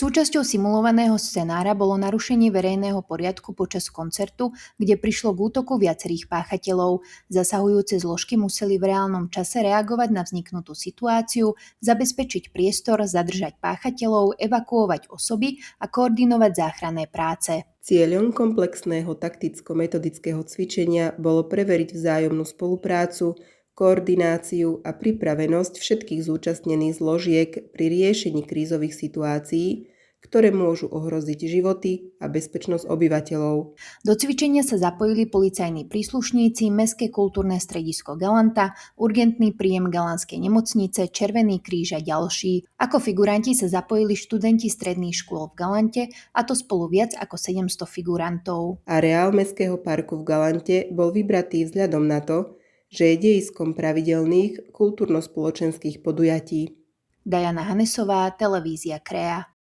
Súčasťou simulovaného scenára bolo narušenie verejného poriadku počas koncertu, kde prišlo k útoku viacerých páchateľov. Zasahujúce zložky museli v reálnom čase reagovať na vzniknutú situáciu, zabezpečiť priestor, zadržať páchateľov, evakuovať osoby a koordinovať záchranné práce. Cieľom komplexného takticko-metodického cvičenia bolo preveriť vzájomnú spoluprácu, koordináciu a pripravenosť všetkých zúčastnených zložiek pri riešení krízových situácií, ktoré môžu ohroziť životy a bezpečnosť obyvateľov. Do cvičenia sa zapojili policajní príslušníci, Mestské kultúrne stredisko Galanta, urgentný príjem Galanskej nemocnice, Červený kríž a ďalší. Ako figuranti sa zapojili študenti stredných škôl v Galante, a to spolu viac ako 700 figurantov. Areál Mestského parku v Galante bol vybratý vzhľadom na to, že je dejiskom pravidelných kultúrno-spoločenských podujatí. Diana Hanesová, televízia Krea.